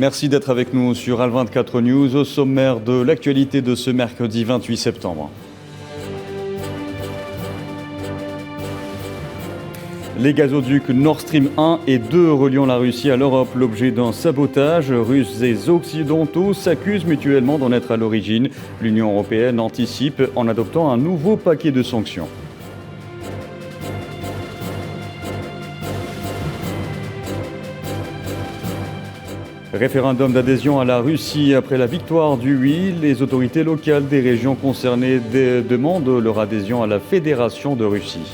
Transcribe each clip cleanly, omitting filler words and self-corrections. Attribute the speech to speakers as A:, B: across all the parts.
A: Merci d'être avec nous sur AL24 News, au sommaire de l'actualité de ce mercredi 28 septembre. Les gazoducs Nord Stream 1 et 2 reliant la Russie à l'Europe, l'objet d'un sabotage. Russes et Occidentaux s'accusent mutuellement d'en être à l'origine. L'Union européenne anticipe en adoptant un nouveau paquet de sanctions. Référendum d'adhésion à la Russie après la victoire du oui. Les autorités locales des régions concernées demandent leur adhésion à la Fédération de Russie.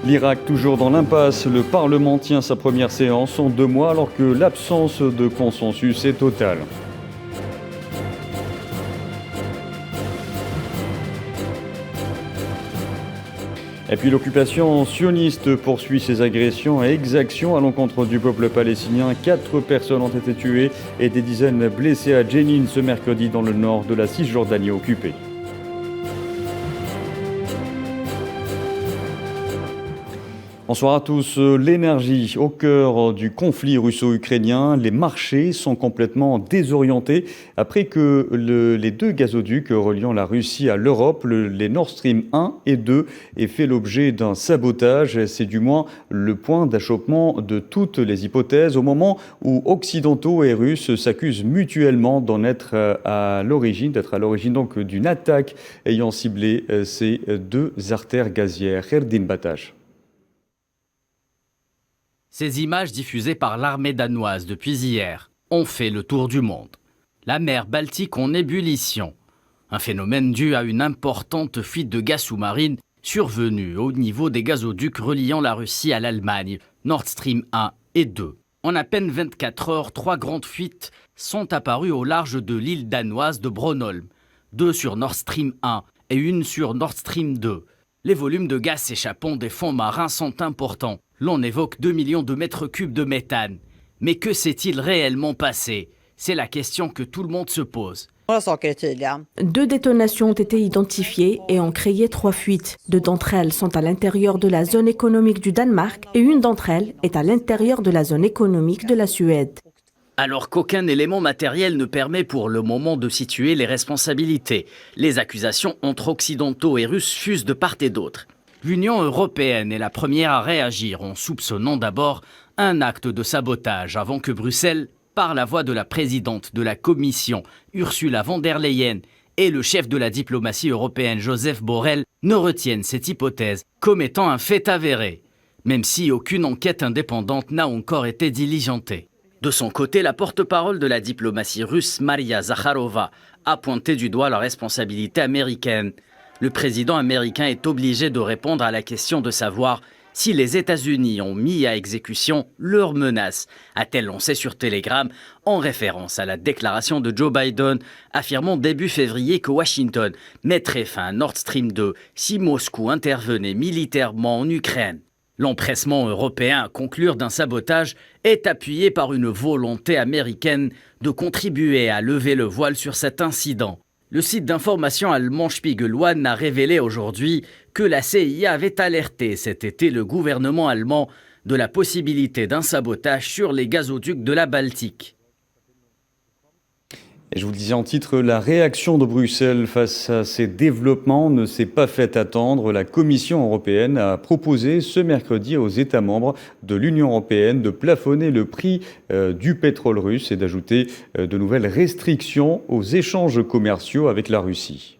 A: L'Irak toujours dans l'impasse. Le Parlement tient sa première séance en 2 mois alors que l'absence de consensus est totale. Et puis l'occupation sioniste poursuit ses agressions et exactions à l'encontre du peuple palestinien. 4 personnes ont été tuées et des dizaines blessées à Jenin ce mercredi dans le nord de la Cisjordanie occupée. Bonsoir à tous. L'énergie au cœur du conflit russo-ukrainien. Les marchés sont complètement désorientés après que les 2 gazoducs reliant la Russie à l'Europe, les Nord Stream 1 et 2, aient fait l'objet d'un sabotage. C'est du moins le point d'achoppement de toutes les hypothèses au moment où Occidentaux et Russes s'accusent mutuellement d'en être à l'origine, donc d'une attaque ayant ciblé ces 2 artères gazières. Erdin Batash.
B: Ces images diffusées par l'armée danoise depuis hier ont fait le tour du monde. La mer Baltique en ébullition. Un phénomène dû à une importante fuite de gaz sous-marine survenue au niveau des gazoducs reliant la Russie à l'Allemagne, Nord Stream 1 et 2. En à peine 24 heures, 3 grandes fuites sont apparues au large de l'île danoise de Bornholm. 2 sur Nord Stream 1 et 1 sur Nord Stream 2. Les volumes de gaz s'échappant des fonds marins sont importants. L'on évoque 2 millions de mètres cubes de méthane. Mais que s'est-il réellement passé? C'est la question que tout le monde se pose.
C: 2 détonations ont été identifiées et ont créé 3 fuites. 2 d'entre elles sont à l'intérieur de la zone économique du Danemark et 1 d'entre elles est à l'intérieur de la zone économique de la Suède.
B: Alors qu'aucun élément matériel ne permet pour le moment de situer les responsabilités, les accusations entre Occidentaux et Russes fusent de part et d'autre. L'Union européenne est la première à réagir en soupçonnant d'abord un acte de sabotage avant que Bruxelles, par la voix de la présidente de la Commission, Ursula von der Leyen, et le chef de la diplomatie européenne, Joseph Borrell, ne retiennent cette hypothèse comme étant un fait avéré, même si aucune enquête indépendante n'a encore été diligentée. De son côté, la porte-parole de la diplomatie russe, Maria Zakharova, a pointé du doigt la responsabilité américaine. Le président américain est obligé de répondre à la question de savoir si les États-Unis ont mis à exécution leurs menaces, a-t-elle lancé sur Telegram, en référence à la déclaration de Joe Biden, affirmant début février que Washington mettrait fin à Nord Stream 2 si Moscou intervenait militairement en Ukraine. L'empressement européen à conclure d'un sabotage est appuyé par une volonté américaine de contribuer à lever le voile sur cet incident. Le site d'information allemand Spiegel One a révélé aujourd'hui que la CIA avait alerté cet été le gouvernement allemand de la possibilité d'un sabotage sur les gazoducs de la Baltique.
A: Et je vous le disais en titre, la réaction de Bruxelles face à ces développements ne s'est pas fait attendre. La Commission européenne a proposé ce mercredi aux États membres de l'Union européenne de plafonner le prix du pétrole russe et d'ajouter de nouvelles restrictions aux échanges commerciaux avec la Russie.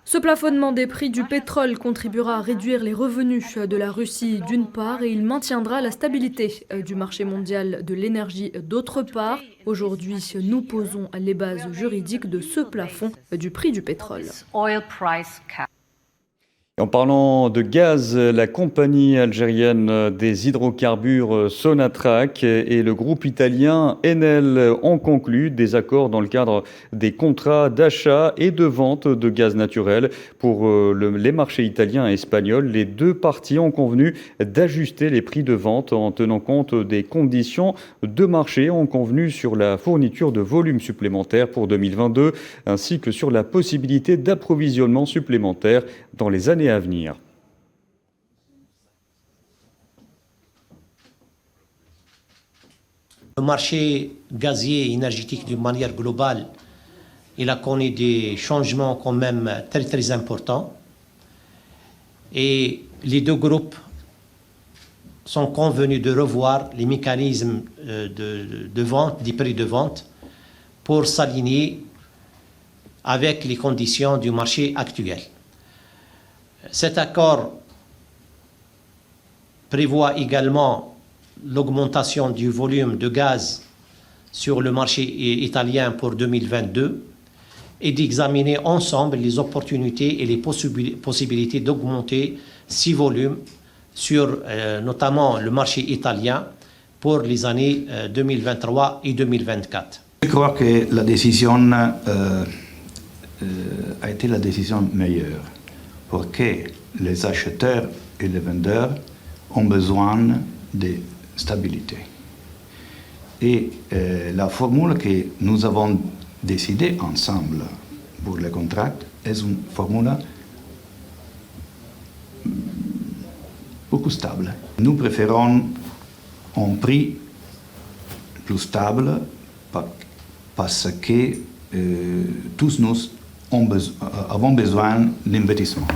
D: Ce plafonnement des prix du pétrole contribuera à réduire les revenus de la Russie d'une part et il maintiendra la stabilité du marché mondial de l'énergie d'autre part. Aujourd'hui, nous posons les bases juridiques de ce plafond du prix du pétrole.
A: En parlant de gaz, la compagnie algérienne des hydrocarbures Sonatrach et le groupe italien Enel ont conclu des accords dans le cadre des contrats d'achat et de vente de gaz naturel pour les marchés italiens et espagnols. Les deux parties ont convenu d'ajuster les prix de vente en tenant compte des conditions de marché, ont convenu sur la fourniture de volumes supplémentaires pour 2022 ainsi que sur la possibilité d'approvisionnement supplémentaire dans les années à venir.
E: Le marché gazier et énergétique d'une manière globale, il a connu des changements quand même très très importants. Et les deux groupes sont convenus de revoir les mécanismes de vente, des prix de vente, pour s'aligner avec les conditions du marché actuel. Cet accord prévoit également l'augmentation du volume de gaz sur le marché italien pour 2022 et d'examiner ensemble les opportunités et les possibilités d'augmenter ces volumes sur notamment le marché italien pour les années 2023 et 2024.
F: Je crois que la décision a été la décision meilleure, pour que les acheteurs et les vendeurs ont besoin de stabilité. Et la formule que nous avons décidée ensemble pour le contrat est une formule beaucoup stable. Nous préférons un prix plus stable parce que tous nous avons besoin d'investissement.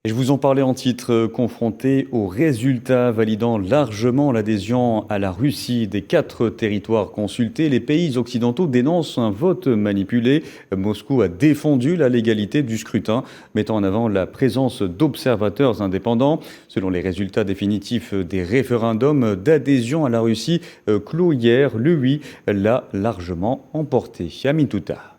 A: Et je vous en parlais en titre, confronté aux résultats validant largement l'adhésion à la Russie des 4 territoires consultés, les pays occidentaux dénoncent un vote manipulé. Moscou a défendu la légalité du scrutin, mettant en avant la présence d'observateurs indépendants. Selon les résultats définitifs des référendums d'adhésion à la Russie clos hier, le oui l'a largement emporté. Amin Touta.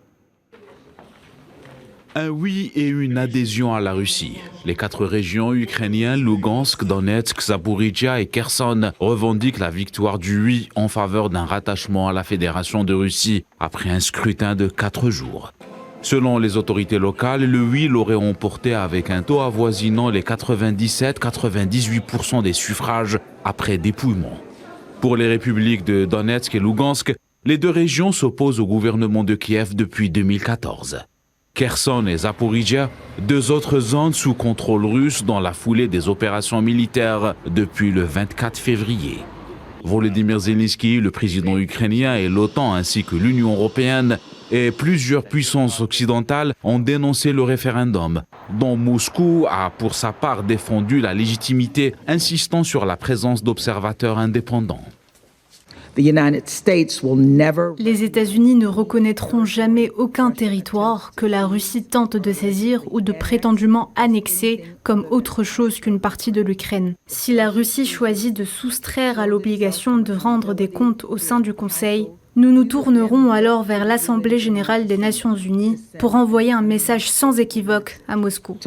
G: Un oui et une adhésion à la Russie. Les 4 régions ukrainiennes, Lugansk, Donetsk, Zaporizhia et Kherson, revendiquent la victoire du oui en faveur d'un rattachement à la Fédération de Russie après un scrutin de 4 jours. Selon les autorités locales, le oui l'aurait emporté avec un taux avoisinant les 97-98% des suffrages après dépouillement. Pour les républiques de Donetsk et Lugansk, les 2 régions s'opposent au gouvernement de Kiev depuis 2014. Kherson et Zaporizhia, 2 autres zones sous contrôle russe dans la foulée des opérations militaires depuis le 24 février. Volodymyr Zelensky, le président ukrainien et l'OTAN ainsi que l'Union européenne et plusieurs puissances occidentales ont dénoncé le référendum, dont Moscou a pour sa part défendu la légitimité, insistant sur la présence d'observateurs indépendants.
H: Les États-Unis ne reconnaîtront jamais aucun territoire que la Russie tente de saisir ou de prétendument annexer comme autre chose qu'une partie de l'Ukraine. Si la Russie choisit de soustraire à l'obligation de rendre des comptes au sein du Conseil, nous nous tournerons alors vers l'Assemblée générale des Nations unies pour envoyer un message sans équivoque à Moscou.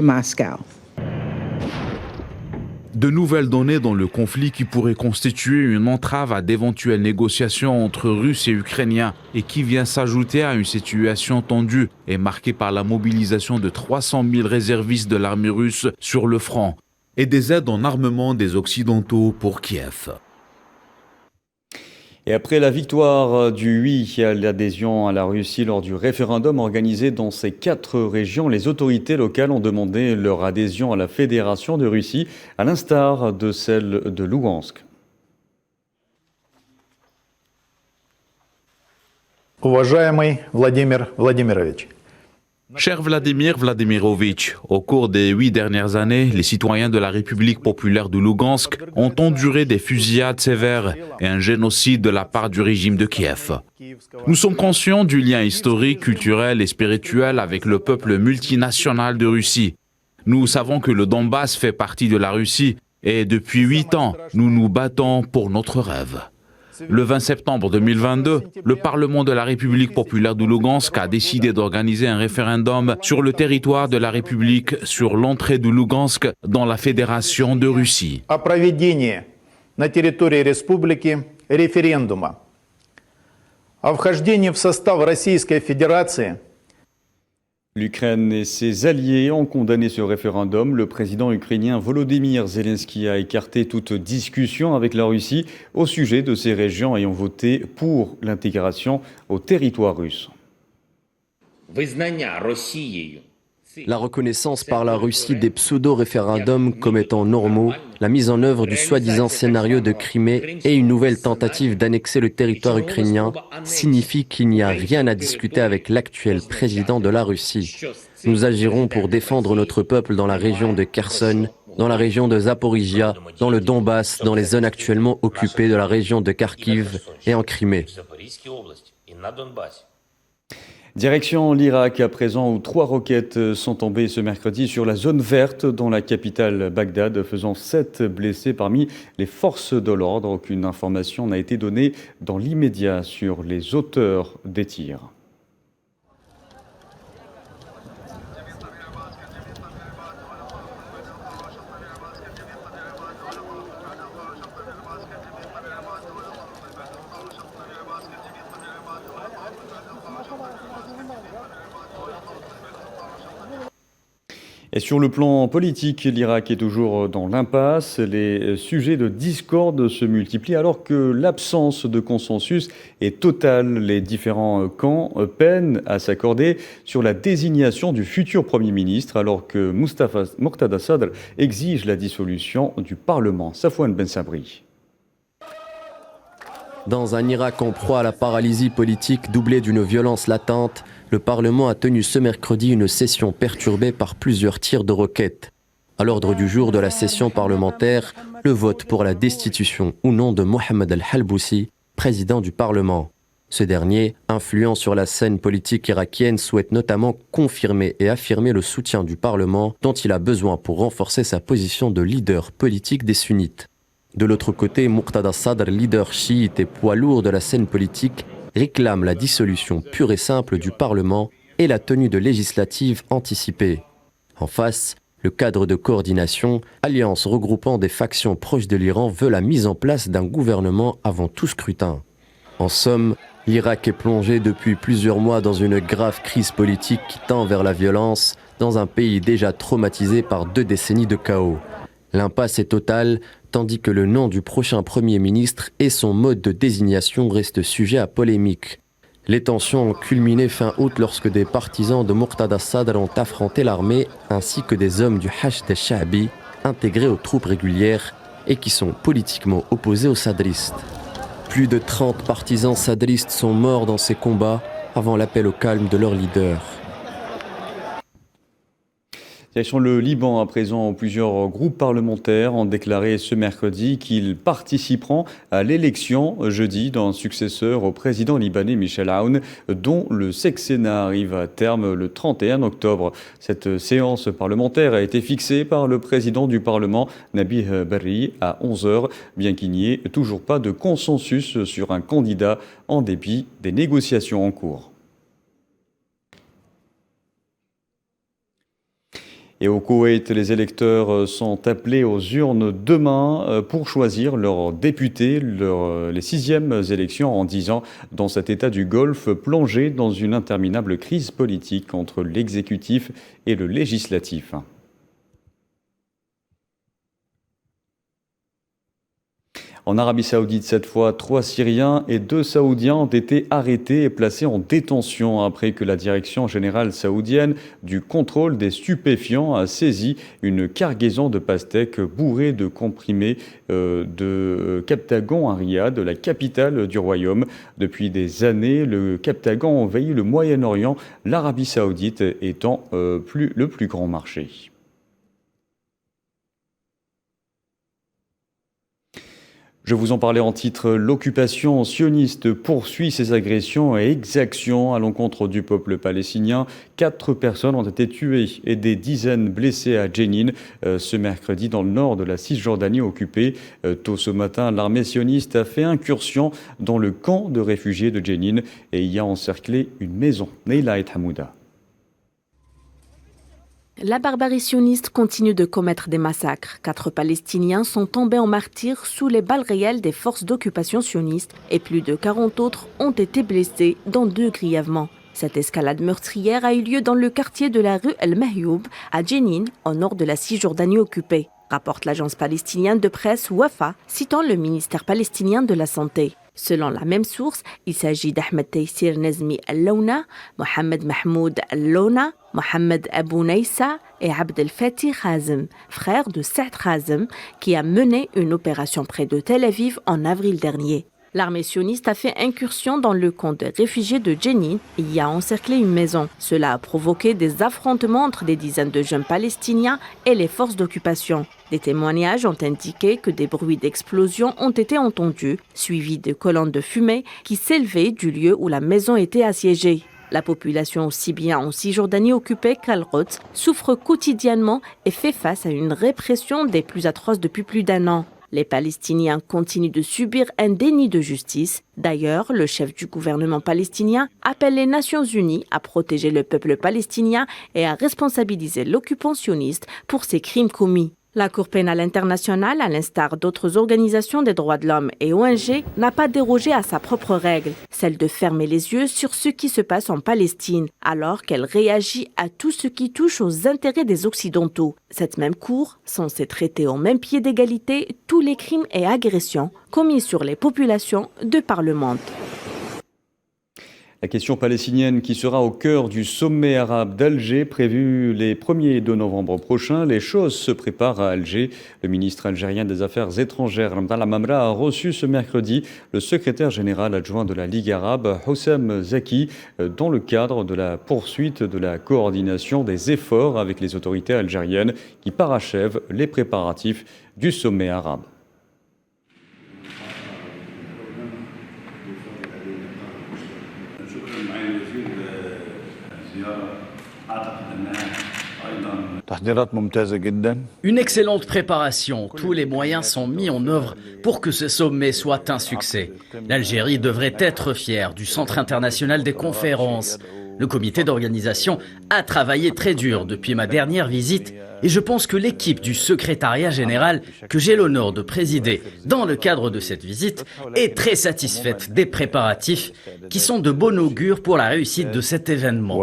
G: De nouvelles données dans le conflit qui pourraient constituer une entrave à d'éventuelles négociations entre Russes et Ukrainiens et qui vient s'ajouter à une situation tendue et marquée par la mobilisation de 300 000 réservistes de l'armée russe sur le front et des aides en armement des Occidentaux pour Kiev.
A: Et après la victoire du oui à l'adhésion à la Russie lors du référendum organisé dans ces 4 régions, les autorités locales ont demandé leur adhésion à la Fédération de Russie, à l'instar de celle de Lugansk.
I: Уважаемый Владимир Владимирович.
G: Cher Vladimir Vladimirovitch, au cours des 8 dernières années, les citoyens de la République populaire de Lugansk ont enduré des fusillades sévères et un génocide de la part du régime de Kiev. Nous sommes conscients du lien historique, culturel et spirituel avec le peuple multinational de Russie. Nous savons que le Donbass fait partie de la Russie et depuis 8 ans, nous nous battons pour notre rêve. Le 20 septembre 2022, le Parlement de la République populaire de Lugansk a décidé d'organiser un référendum sur le territoire de la République sur l'entrée de Lugansk dans la Fédération de Russie.
I: О проведении на территории республики референдума о вхождении в состав Российской Федерации.
A: L'Ukraine et ses alliés ont condamné ce référendum. Le président ukrainien Volodymyr Zelensky a écarté toute discussion avec la Russie au sujet de ces régions ayant voté pour l'intégration au territoire russe.
J: La reconnaissance par la Russie des pseudo-référendums comme étant normaux, la mise en œuvre du soi-disant scénario de Crimée et une nouvelle tentative d'annexer le territoire ukrainien signifie qu'il n'y a rien à discuter avec l'actuel président de la Russie. Nous agirons pour défendre notre peuple dans la région de Kherson, dans la région de Zaporizhia, dans le Donbass, dans les zones actuellement occupées de la région de Kharkiv et en Crimée.
A: Direction l'Irak à présent où 3 roquettes sont tombées ce mercredi sur la zone verte dans la capitale Bagdad, faisant 7 blessés parmi les forces de l'ordre. Aucune information n'a été donnée dans l'immédiat sur les auteurs des tirs. Et sur le plan politique, l'Irak est toujours dans l'impasse. Les sujets de discorde se multiplient alors que l'absence de consensus est totale. Les différents camps peinent à s'accorder sur la désignation du futur Premier ministre alors que Muqtada Sadr exige la dissolution du Parlement. Safwan Ben Sabri.
J: Dans un Irak en proie à la paralysie politique doublée d'une violence latente, le Parlement a tenu ce mercredi une session perturbée par plusieurs tirs de roquettes. À l'ordre du jour de la session parlementaire, le vote pour la destitution ou non de Mohamed al-Halboussi, président du Parlement. Ce dernier, influent sur la scène politique irakienne, souhaite notamment confirmer et affirmer le soutien du Parlement dont il a besoin pour renforcer sa position de leader politique des sunnites. De l'autre côté, Muqtada Sadr, leader chiite et poids lourd de la scène politique, réclame la dissolution pure et simple du Parlement et la tenue de législatives anticipées. En face, le cadre de coordination, alliance regroupant des factions proches de l'Iran, veut la mise en place d'un gouvernement avant tout scrutin. En somme, l'Irak est plongé depuis plusieurs mois dans une grave crise politique qui tend vers la violence dans un pays déjà traumatisé par 2 décennies de chaos. L'impasse est totale, tandis que le nom du prochain Premier ministre et son mode de désignation restent sujets à polémique. Les tensions ont culminé fin août lorsque des partisans de Muqtada Sadr ont affronté l'armée ainsi que des hommes du Hashd al-Sha'bi intégrés aux troupes régulières et qui sont politiquement opposés aux sadristes. Plus de 30 partisans sadristes sont morts dans ces combats avant l'appel au calme de leur leader.
A: Direction le Liban à présent, plusieurs groupes parlementaires ont déclaré ce mercredi qu'ils participeront à l'élection jeudi d'un successeur au président libanais Michel Aoun, dont le sexennat arrive à terme le 31 octobre. Cette séance parlementaire a été fixée par le président du Parlement, Nabih Berri, à 11h, bien qu'il n'y ait toujours pas de consensus sur un candidat en dépit des négociations en cours. Et au Koweït, les électeurs sont appelés aux urnes demain pour choisir leurs députés, les 6e élections en 10 ans dans cet État du Golfe plongé dans une interminable crise politique entre l'exécutif et le législatif. En Arabie Saoudite, cette fois, 3 Syriens et 2 Saoudiens ont été arrêtés et placés en détention après que la direction générale saoudienne du contrôle des stupéfiants a saisi une cargaison de pastèques bourrée de comprimés de Captagon à Riyad, la capitale du royaume. Depuis des années, le Captagon envahit le Moyen-Orient, l'Arabie Saoudite étant le plus grand marché. Je vous en parlais en titre, l'occupation sioniste poursuit ses agressions et exactions à l'encontre du peuple palestinien. 4 personnes ont été tuées et des dizaines blessées à Jenin ce mercredi dans le nord de la Cisjordanie occupée. Tôt ce matin, l'armée sioniste a fait incursion dans le camp de réfugiés de Jenin et y a encerclé une maison. Neila et Hamouda.
C: La barbarie sioniste continue de commettre des massacres. 4 Palestiniens sont tombés en martyrs sous les balles réelles des forces d'occupation sionistes et plus de 40 autres ont été blessés, dont 2 grièvement. Cette escalade meurtrière a eu lieu dans le quartier de la rue El Mahyoub, à Jenin, au nord de la Cisjordanie occupée, rapporte l'agence palestinienne de presse Wafa, citant le ministère palestinien de la Santé. Selon la même source, il s'agit d'Ahmed Taysir Nazmi Al-Lawna, Mohamed Mahmoud Al-Lawna, Mohamed Abou Naïssa et Abd El-Fatih Khazem, frère de Saad Khazem, qui a mené une opération près de Tel Aviv en avril dernier. L'armée sioniste a fait incursion dans le camp de réfugiés de Jenin et y a encerclé une maison. Cela a provoqué des affrontements entre des dizaines de jeunes Palestiniens et les forces d'occupation. Des témoignages ont indiqué que des bruits d'explosion ont été entendus, suivis de colonnes de fumée qui s'élevaient du lieu où la maison était assiégée. La population, aussi bien en Cisjordanie occupée qu'Al-Quds, souffre quotidiennement et fait face à une répression des plus atroces depuis plus d'1 an. Les Palestiniens continuent de subir un déni de justice. D'ailleurs, le chef du gouvernement palestinien appelle les Nations Unies à protéger le peuple palestinien et à responsabiliser l'occupant sioniste pour ses crimes commis. La Cour pénale internationale, à l'instar d'autres organisations des droits de l'homme et ONG, n'a pas dérogé à sa propre règle, celle de fermer les yeux sur ce qui se passe en Palestine, alors qu'elle réagit à tout ce qui touche aux intérêts des Occidentaux. Cette même Cour, censée traiter au même pied d'égalité tous les crimes et agressions commis sur les populations de par le monde.
A: La question palestinienne qui sera au cœur du sommet arabe d'Alger prévu les 1er et 2 novembre prochains. Les choses se préparent à Alger. Le ministre algérien des Affaires étrangères, Abdallah Mamra, a reçu ce mercredi le secrétaire général adjoint de la Ligue arabe, Houssam Zaki, dans le cadre de la poursuite de la coordination des efforts avec les autorités algériennes qui parachèvent les préparatifs du sommet arabe.
B: Une excellente préparation. Tous les moyens sont mis en œuvre pour que ce sommet soit un succès. L'Algérie devrait être fière du Centre international des conférences. Le comité d'organisation a travaillé très dur depuis ma dernière visite et je pense que l'équipe du secrétariat général que j'ai l'honneur de présider dans le cadre de cette visite est très satisfaite des préparatifs qui sont de bon augure pour la réussite de cet événement.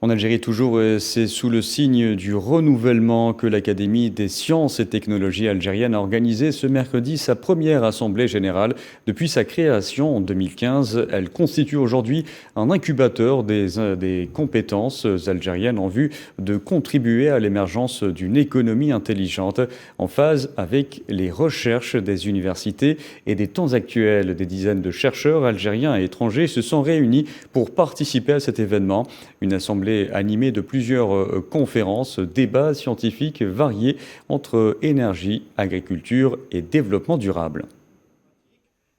A: En Algérie toujours, c'est sous le signe du renouvellement que l'Académie des sciences et technologies algérienne a organisé ce mercredi sa première assemblée générale. Depuis sa création en 2015, elle constitue aujourd'hui un incubateur des compétences algériennes en vue de contribuer à l'émergence d'une économie intelligente en phase avec les recherches des universités et des temps actuels. Des dizaines de chercheurs algériens et étrangers se sont réunis pour participer à cet événement. Une assemblée animée de plusieurs conférences, débats scientifiques variés entre énergie, agriculture et développement durable.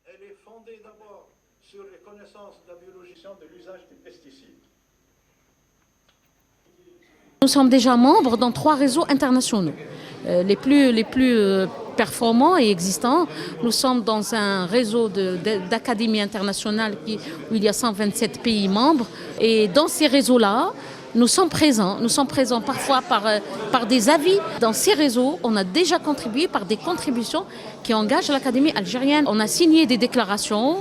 K: Elle est fondée d'abord sur les connaissances de la biologie de l'usage des pesticides.
L: Nous sommes déjà membres dans 3 réseaux internationaux. Les plus performants et existants. Nous sommes dans un réseau d'académies internationales où il y a 127 pays membres. Et dans ces réseaux-là, nous sommes présents. Nous sommes présents parfois par des avis. Dans ces réseaux, on a déjà contribué par des contributions qui engagent l'Académie algérienne. On a signé des déclarations,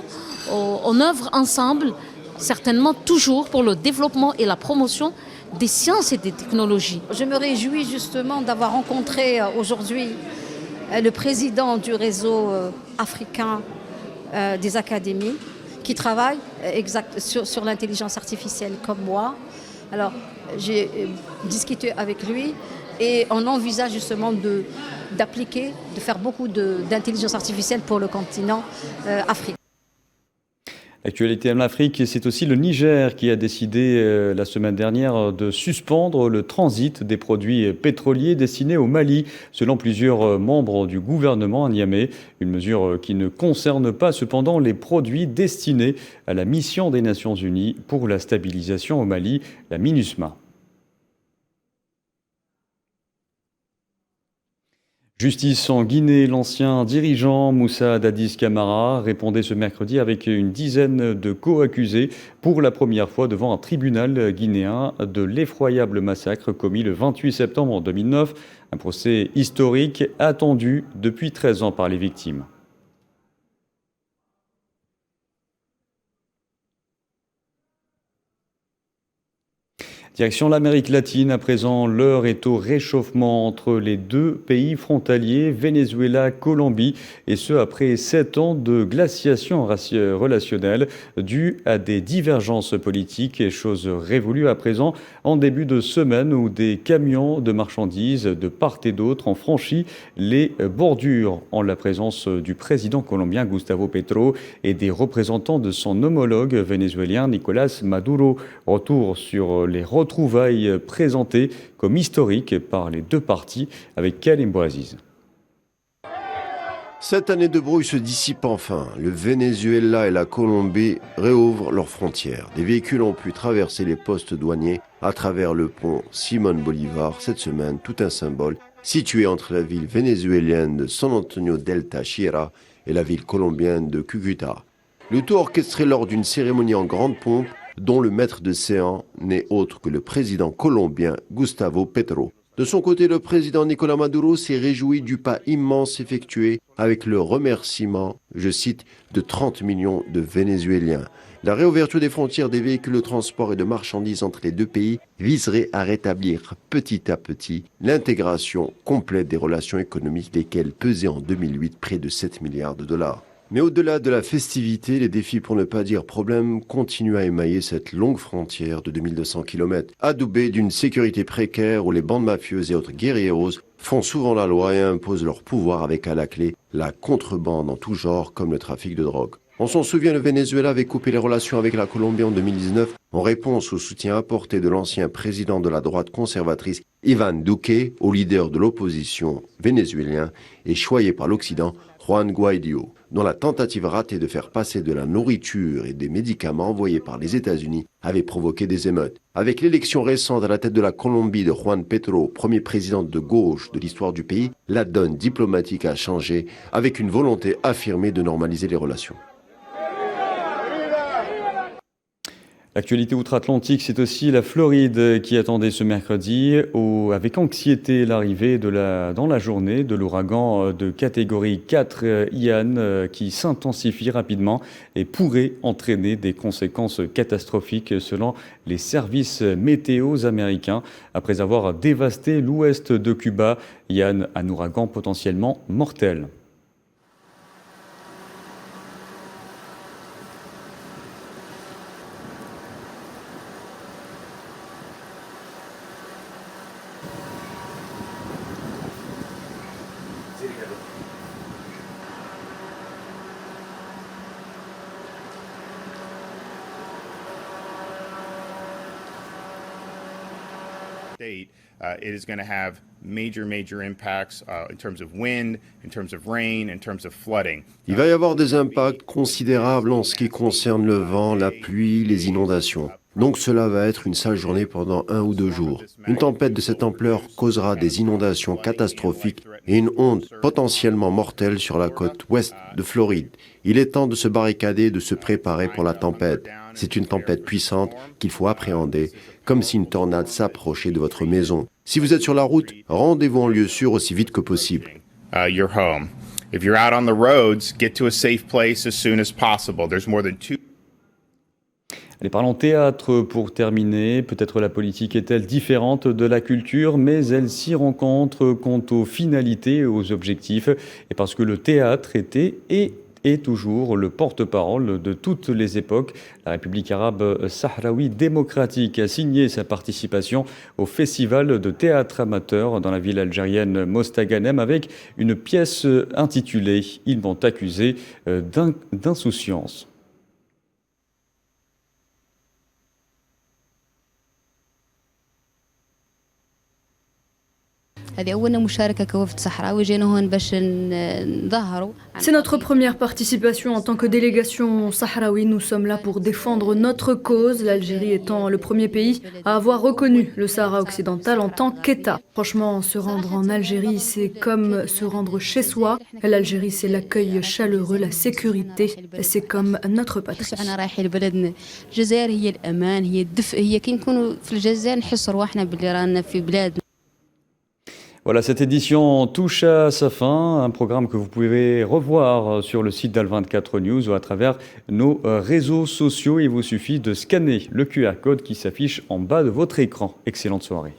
L: on œuvre ensemble, certainement toujours pour le développement et la promotion des sciences et des technologies.
M: Je me réjouis justement d'avoir rencontré aujourd'hui le président du réseau africain des académies qui travaille sur l'intelligence artificielle comme moi. Alors j'ai discuté avec lui et on envisage justement d'appliquer, de faire beaucoup d'intelligence artificielle pour le continent africain.
A: Actualité en Afrique, c'est aussi le Niger qui a décidé la semaine dernière de suspendre le transit des produits pétroliers destinés au Mali, selon plusieurs membres du gouvernement à Niamey. Une mesure qui ne concerne pas cependant les produits destinés à la mission des Nations Unies pour la stabilisation au Mali, la MINUSMA. Justice en Guinée, l'ancien dirigeant Moussa Dadis Camara répondait ce mercredi avec une dizaine de co-accusés pour la première fois devant un tribunal guinéen de l'effroyable massacre commis le 28 septembre 2009, un procès historique attendu depuis 13 ans par les victimes. Direction l'Amérique latine, à présent, l'heure est au réchauffement entre les deux pays frontaliers, Venezuela, Colombie, et ce après 7 ans de glaciation relationnelle due à des divergences politiques, et chose révolue à présent en début de semaine où des camions de marchandises de part et d'autre ont franchi les bordures en la présence du président colombien Gustavo Petro et des représentants de son homologue vénézuélien Nicolás Maduro. Retour sur les retrouvailles présentées comme historiques par les deux parties avec Karim Bouaziz.
N: Cette année de brouille se dissipe enfin. Le Venezuela et la Colombie réouvrent leurs frontières. Des véhicules ont pu traverser les postes douaniers à travers le pont Simón Bolívar cette semaine, tout un symbole situé entre la ville vénézuélienne de San Antonio del Táchira et la ville colombienne de Cúcuta. Le tout orchestré lors d'une cérémonie en grande pompe dont le maître de séance n'est autre que le président colombien Gustavo Petro. De son côté, le président Nicolás Maduro s'est réjoui du pas immense effectué avec le remerciement, je cite, de 30 millions de Vénézuéliens. La réouverture des frontières des véhicules de transport et de marchandises entre les deux pays viserait à rétablir petit à petit l'intégration complète des relations économiques, lesquelles pesaient en 2008 près de 7 milliards de dollars. Mais au-delà de la festivité, les défis pour ne pas dire problèmes continuent à émailler cette longue frontière de 2200 km, adoubée d'une sécurité précaire où les bandes mafieuses et autres guérilleros font souvent la loi et imposent leur pouvoir avec à la clé la contrebande en tout genre comme le trafic de drogue. On s'en souvient, le Venezuela avait coupé les relations avec la Colombie en 2019 en réponse au soutien apporté de l'ancien président de la droite conservatrice Iván Duque au leader de l'opposition vénézuélien et choyé par l'Occident Juan Guaidó, dont la tentative ratée de faire passer de la nourriture et des médicaments envoyés par les États-Unis avait provoqué des émeutes. Avec l'élection récente à la tête de la Colombie de Juan Petro, premier président de gauche de l'histoire du pays, la donne diplomatique a changé avec une volonté affirmée de normaliser les relations.
A: L'actualité outre-Atlantique, c'est aussi la Floride qui attendait ce mercredi avec anxiété l'arrivée dans la journée de l'ouragan de catégorie 4 Ian qui s'intensifie rapidement et pourrait entraîner des conséquences catastrophiques selon les services météo américains. Après avoir dévasté l'ouest de Cuba, Ian, un ouragan potentiellement mortel.
O: It is going to have major impacts in terms of wind, in terms of rain, in terms of flooding.
N: Il va y avoir des impacts considérables en ce qui concerne le vent, la pluie, les inondations. Donc cela va être une sale journée pendant 1 ou 2 jours. Une tempête de cette ampleur causera des inondations catastrophiques et une onde potentiellement mortelle sur la côte ouest de Floride. Il est temps de se barricader et de se préparer pour la tempête. C'est une tempête puissante qu'il faut appréhender, comme si une tornade s'approchait de votre maison. Si vous êtes sur la route, rendez-vous en lieu sûr aussi vite que possible.
O: Your home. If you're out on the roads, get to a safe place as soon as possible. There's more than 2.
A: Allez, parlons théâtre pour terminer. Peut-être la politique est-elle différente de la culture, mais elle s'y rencontre quant aux finalités et aux objectifs. Et parce que le théâtre était et est toujours le porte-parole de toutes les époques. La République arabe sahraoui démocratique a signé sa participation au festival de théâtre amateur dans la ville algérienne Mostaganem avec une pièce intitulée « Ils m'ont accusé d'insouciance ».
D: C'est notre première participation en tant que délégation sahraoui. Nous sommes là pour défendre notre cause, l'Algérie étant le premier pays à avoir reconnu le Sahara occidental en tant qu'État. Franchement, se rendre en Algérie, c'est comme se rendre chez soi. L'Algérie, c'est l'accueil chaleureux, la sécurité, c'est comme notre patrie.
A: Voilà, cette édition touche à sa fin, un programme que vous pouvez revoir sur le site d'Al24 News ou à travers nos réseaux sociaux. Il vous suffit de scanner le QR code qui s'affiche en bas de votre écran. Excellente soirée.